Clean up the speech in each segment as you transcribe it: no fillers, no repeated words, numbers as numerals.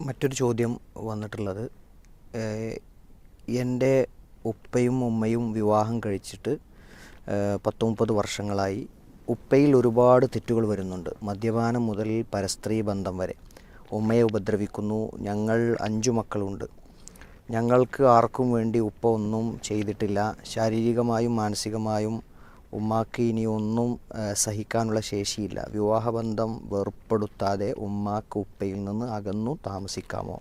മറ്റൊരു ചോദ്യം വന്നിട്ടുള്ളത്, എൻ്റെ ഉപ്പയും ഉമ്മയും വിവാഹം കഴിച്ചിട്ട് 30 വർഷങ്ങളായി. ഉപ്പയിൽ ഒരുപാട് തെറ്റുകൾ വരുന്നുണ്ട്. മദ്യപാനം മുതൽ പരസ്ത്രീ ബന്ധം വരെ. ഉമ്മയെ ഉപദ്രവിക്കുന്നു. ഞങ്ങൾ 5 മക്കളുണ്ട്. ഞങ്ങൾക്ക് ആർക്കും വേണ്ടി ഉപ്പ ഒന്നും ചെയ്തിട്ടില്ല. ശാരീരികമായും മാനസികമായും ഉമ്മാക്ക് ഇനിയൊന്നും സഹിക്കാനുള്ള ശേഷിയില്ല. വിവാഹബന്ധം വേർപ്പെടുത്താതെ ഉമ്മാക്ക് ഉപ്പയിൽ നിന്ന് അകന്നു താമസിക്കാമോ?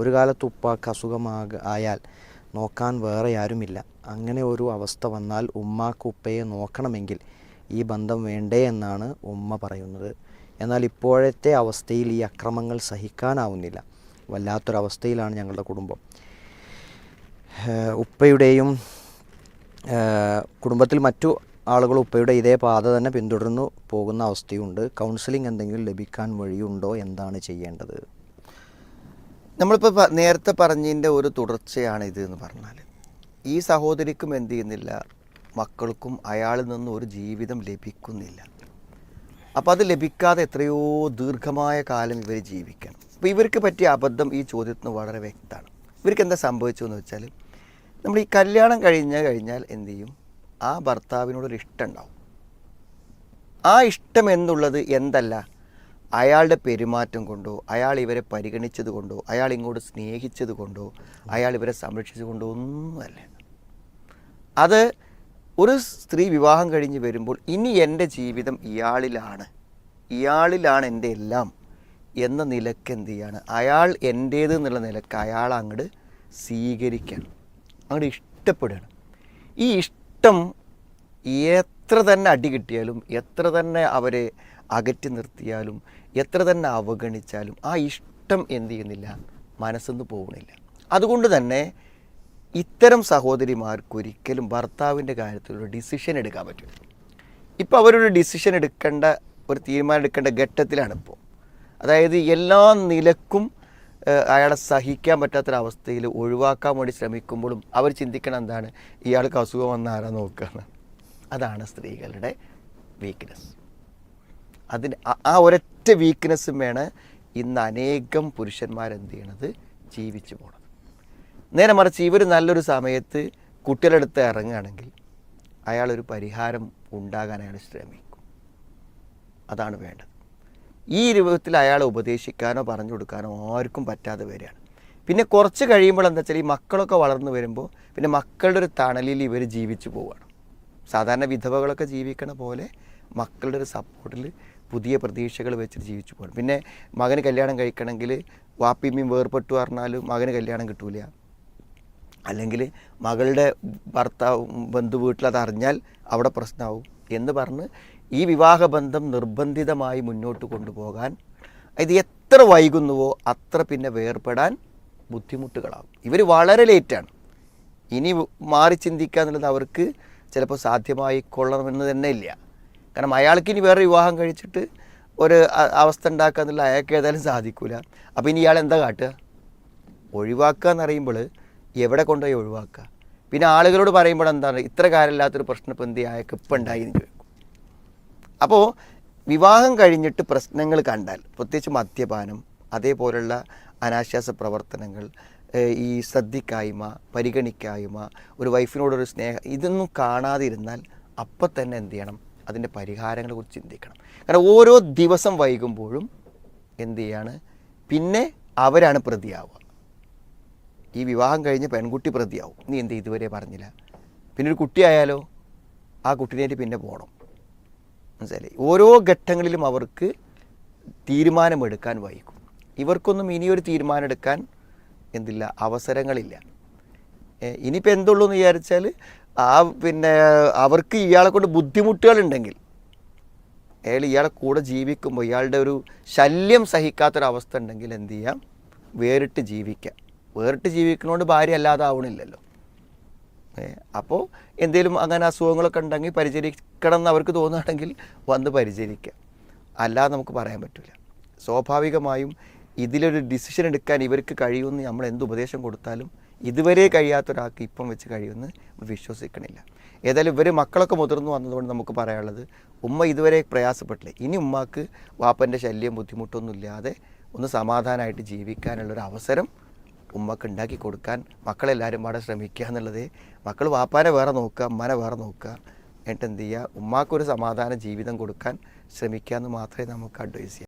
ഒരു കാലത്ത് ഉപ്പാക്ക് ആയാൽ നോക്കാൻ വേറെ ആരുമില്ല. അങ്ങനെ ഒരു അവസ്ഥ വന്നാൽ ഉമ്മാക്ക് ഉപ്പയെ നോക്കണമെങ്കിൽ ഈ ബന്ധം വേണ്ടേ എന്നാണ് ഉമ്മ പറയുന്നത്. എന്നാൽ ഇപ്പോഴത്തെ അവസ്ഥയിൽ ഈ അക്രമങ്ങൾ സഹിക്കാനാവുന്നില്ല. വല്ലാത്തൊരവസ്ഥയിലാണ് ഞങ്ങളുടെ കുടുംബം. ഉപ്പയുടെയും കുടുംബത്തിൽ മറ്റു ആളുകൾ ഉപ്പയുടെ ഇതേ പാത തന്നെ പിന്തുടർന്നു പോകുന്ന അവസ്ഥയുണ്ട്. കൗൺസിലിംഗ് എന്തെങ്കിലും ലഭിക്കാൻ വഴിയുണ്ടോ? എന്താണ് ചെയ്യേണ്ടത്? നമ്മളിപ്പോൾ നേരത്തെ പറഞ്ഞതിൻ്റെ ഒരു തുടർച്ചയാണ് ഇത് എന്ന് പറഞ്ഞാൽ, ഈ സഹോദരിക്കും എന്ത് ചെയ്യുന്നില്ല, മക്കൾക്കും അയാളിൽ നിന്ന് ഒരു ജീവിതം ലഭിക്കുന്നില്ല. അപ്പോൾ അത് ലഭിക്കാതെ എത്രയോ ദീർഘമായ കാലം ഇവർ ജീവിക്കണം. അപ്പോൾ ഇവർക്ക് പറ്റിയ അബദ്ധം ഈ ചോദ്യത്തിന് വളരെ വ്യക്തമാണ്. ഇവർക്ക് എന്താ സംഭവിച്ചതെന്ന് വെച്ചാൽ, നമ്മൾ ഈ കല്യാണം കഴിഞ്ഞാൽ എന്ത് ചെയ്യും, ആ ഭർത്താവിനോടൊരു ഇഷ്ടം ഉണ്ടാവും. ആ ഇഷ്ടം എന്നുള്ളത് എന്തല്ല, അയാളുടെ പെരുമാറ്റം കൊണ്ടോ, അയാൾ ഇവരെ പരിഗണിച്ചത് കൊണ്ടോ, അയാൾ ഇങ്ങോട്ട് സ്നേഹിച്ചത് കൊണ്ടോ, അയാൾ ഇവരെ സംരക്ഷിച്ചത് കൊണ്ടോ ഒന്നുമല്ല. അത് ഒരു സ്ത്രീ വിവാഹം കഴിഞ്ഞ് വരുമ്പോൾ ഇനി എൻ്റെ ജീവിതം ഇയാളിലാണ് എൻ്റെ എല്ലാം എന്ന നിലക്ക് എന്ത് ചെയ്യാണ്, അയാൾ എൻ്റേത് എന്നുള്ള നിലക്ക് അയാൾ അങ്ങോട്ട് സ്വീകരിക്കണം, അങ്ങോട്ട് ഇഷ്ടപ്പെടുകയാണ്. ഈ ഇഷ്ടം എത്ര തന്നെ അടി കിട്ടിയാലും, എത്ര തന്നെ അവരെ അകറ്റി നിർത്തിയാലും, എത്ര തന്നെ അവഗണിച്ചാലും ആ ഇഷ്ടം എന്ത് ചെയ്യുന്നില്ല, മനസ്സിന്ന് പോകുന്നില്ല. അതുകൊണ്ട് തന്നെ ഇത്തരം സഹോദരിമാർക്കൊരിക്കലും ഭർത്താവിൻ്റെ കാര്യത്തിലൊരു ഡിസിഷൻ എടുക്കാൻ പറ്റും. ഇപ്പോൾ അവരൊരു ഡിസിഷൻ എടുക്കേണ്ട, ഒരു തീരുമാനം എടുക്കേണ്ട ഘട്ടത്തിലാണ് ഇപ്പോൾ. അതായത് എല്ലാ നിലക്കും അയാളെ സഹിക്കാൻ പറ്റാത്തൊരവസ്ഥയിൽ ഒഴിവാക്കാൻ വേണ്ടി ശ്രമിക്കുമ്പോഴും അവർ ചിന്തിക്കണം എന്താണ്, ഇയാൾക്ക് അസുഖം വന്ന ആരാ നോക്കുക. അതാണ് സ്ത്രീകളുടെ വീക്ക്നെസ്. അതിന് ആ ഒരൊറ്റ വീക്ക്നെസ്സും വേണം ഇന്ന് അനേകം പുരുഷന്മാരെന്ത് ചെയ്യണത്, ജീവിച്ചു പോണത്. നേരെ മറിച്ച് ഇവർ നല്ലൊരു സമയത്ത് കുട്ടികളെടുത്ത് ഇറങ്ങുകയാണെങ്കിൽ അയാളൊരു പരിഹാരം ഉണ്ടാകാൻ അയാൾ ശ്രമിക്കും. അതാണ് വേണ്ടത്. ഈ രൂപത്തിൽ അയാളെ ഉപദേശിക്കാനോ പറഞ്ഞു കൊടുക്കാനോ ആർക്കും പറ്റാതെ വരികയാണ്. പിന്നെ കുറച്ച് കഴിയുമ്പോൾ എന്താ വെച്ചാൽ, ഈ മക്കളൊക്കെ വളർന്നു വരുമ്പോൾ പിന്നെ മക്കളുടെ ഒരു തണലിൽ ഇവർ ജീവിച്ചു പോവുകയാണ്. സാധാരണ വിധവകളൊക്കെ ജീവിക്കണ പോലെ മക്കളുടെ ഒരു സപ്പോർട്ടിൽ പുതിയ പ്രതീക്ഷകൾ വെച്ചിട്ട് ജീവിച്ചു പോകണം. പിന്നെ മകന് കല്യാണം കഴിക്കണമെങ്കിൽ വാപ്പിയമ്മയും വേർപെട്ടു പറഞ്ഞാലും മകന് കല്യാണം കിട്ടൂല. അല്ലെങ്കിൽ മകളുടെ ഭർത്താവ് ബന്ധു വീട്ടിലത് അറിഞ്ഞാൽ അവിടെ പ്രശ്നമാവും എന്ന് പറഞ്ഞ് ഈ വിവാഹബന്ധം നിർബന്ധിതമായി മുന്നോട്ട് കൊണ്ടുപോകാൻ ഇത് എത്ര വൈകുന്നുവോ അത്ര പിന്നെ വേർപെടാൻ ബുദ്ധിമുട്ടുകളാവും. ഇവർ വളരെ ലേറ്റാണ്. ഇനി മാറി ചിന്തിക്കുക എന്നുള്ളത് അവർക്ക് ചിലപ്പോൾ സാധ്യമായി കൊള്ളണമെന്ന് തന്നെ ഇല്ല. കാരണം അയാൾക്ക് ഇനി വേറെ വിവാഹം കഴിച്ചിട്ട് ഒരു അവസ്ഥ ഉണ്ടാക്കുക എന്നുള്ള അയാൾക്ക് ഏതായാലും സാധിക്കില്ല. അപ്പോൾ ഇനി ഇയാൾ എന്താ കാട്ടുക, ഒഴിവാക്കുക എന്നറിയുമ്പോൾ എവിടെ കൊണ്ടുപോയി ഒഴിവാക്കുക. പിന്നെ ആളുകളോട് പറയുമ്പോൾ എന്താണ്, ഇത്ര കാര്യമില്ലാത്തൊരു പ്രശ്നം ഇപ്പം എന്ത് അയാൾക്ക് ഇപ്പം ഉണ്ടായി എന്ന് ചോദിക്കും. അപ്പോൾ വിവാഹം കഴിഞ്ഞിട്ട് പ്രശ്നങ്ങൾ കണ്ടാൽ, പ്രത്യേകിച്ച് മദ്യപാനം, അതേപോലുള്ള അനാശാസ പ്രവർത്തനങ്ങൾ, ഈ ശ്രദ്ധിക്കായ്മ, പരിഗണിക്കായ്മ, ഒരു വൈഫിനോടൊരു സ്നേഹം, ഇതൊന്നും കാണാതിരുന്നാൽ അപ്പം തന്നെ എന്ത് ചെയ്യണം, അതിൻ്റെ പരിഹാരങ്ങളെ കുറിച്ച് ചിന്തിക്കണം. കാരണം ഓരോ ദിവസം വൈകുമ്പോഴും എന്ത് ചെയ്യാണ്, പിന്നെ അവരാണ് പ്രതിയാവുക. ഈ വിവാഹം കഴിഞ്ഞ് പെൺകുട്ടി പ്രതിയാവും. നീ എന്ത് ഇതുവരെ പറഞ്ഞില്ല. പിന്നെ ഒരു കുട്ടിയായാലോ ആ കുട്ടീനായിട്ട് പിന്നെ പോകണം. മനസ്സിലായി? ഓരോ ഘട്ടങ്ങളിലും അവർക്ക് തീരുമാനമെടുക്കാൻ വൈകും. ഇവർക്കൊന്നും ഇനിയൊരു തീരുമാനം എടുക്കാൻ എന്തില്ല, അവസരങ്ങളില്ല. ഇനിയിപ്പോൾ എന്തുള്ളൂ എന്ന് വിചാരിച്ചാൽ, പിന്നെ അവർക്ക് ഇയാളെ കൊണ്ട് ബുദ്ധിമുട്ടുകളുണ്ടെങ്കിൽ, ഇയാളെ കൂടെ ജീവിക്കുമ്പോൾ ഇയാളുടെ ഒരു ശല്യം സഹിക്കാത്തൊരവസ്ഥ ഉണ്ടെങ്കിൽ എന്ത് ചെയ്യാം, വേറിട്ട് ജീവിക്കാം. വേറിട്ട് ജീവിക്കുന്നതുകൊണ്ട് ഭാര്യ അല്ലാതെ ആവണില്ലല്ലോ. അപ്പോൾ എന്തെങ്കിലും അങ്ങനെ അസുഖങ്ങളൊക്കെ ഉണ്ടെങ്കിൽ പരിചരിക്കണം എന്ന് അവർക്ക് തോന്നുകയാണെങ്കിൽ വന്ന് പരിചരിക്കാം. അല്ലാതെ നമുക്ക് പറയാൻ പറ്റില്ല. സ്വാഭാവികമായും ഇതിലൊരു ഡിസിഷൻ എടുക്കാൻ ഇവർക്ക് കഴിയുമെന്ന് നമ്മൾ എന്ത് ഉപദേശം കൊടുത്താലും ഇതുവരെ കഴിയാത്തൊരാൾക്ക് ഇപ്പം വെച്ച് കഴിയുമെന്ന് വിശ്വസിക്കണില്ല. ഏതായാലും ഇവർ മക്കളൊക്കെ മുതിർന്നു വന്നതുകൊണ്ട് നമുക്ക് പറയാനുള്ളത്, ഉമ്മ ഇതുവരെ പ്രയാസപ്പെട്ടില്ല. ഇനി ഉമ്മാക്ക് വാപ്പൻ്റെ ശല്യം ബുദ്ധിമുട്ടൊന്നും ഇല്ലാതെ ഒന്ന് സമാധാനമായിട്ട് ജീവിക്കാനുള്ളൊരു അവസരം ഉമ്മക്ക് ഉണ്ടാക്കി കൊടുക്കാൻ മക്കളെല്ലാവരും പാടെ ശ്രമിക്കുക എന്നുള്ളത്. മക്കൾ വാപ്പാനെ വേറെ നോക്കുക, ഉമ്മാനെ വേറെ നോക്കുക, എന്നിട്ട് എന്ത് ചെയ്യുക, ഉമ്മാക്കൊരു സമാധാന ജീവിതം കൊടുക്കാൻ ശ്രമിക്കുക എന്ന് മാത്രമേ നമുക്ക് അഡ്വൈസ് ചെയ്യാം.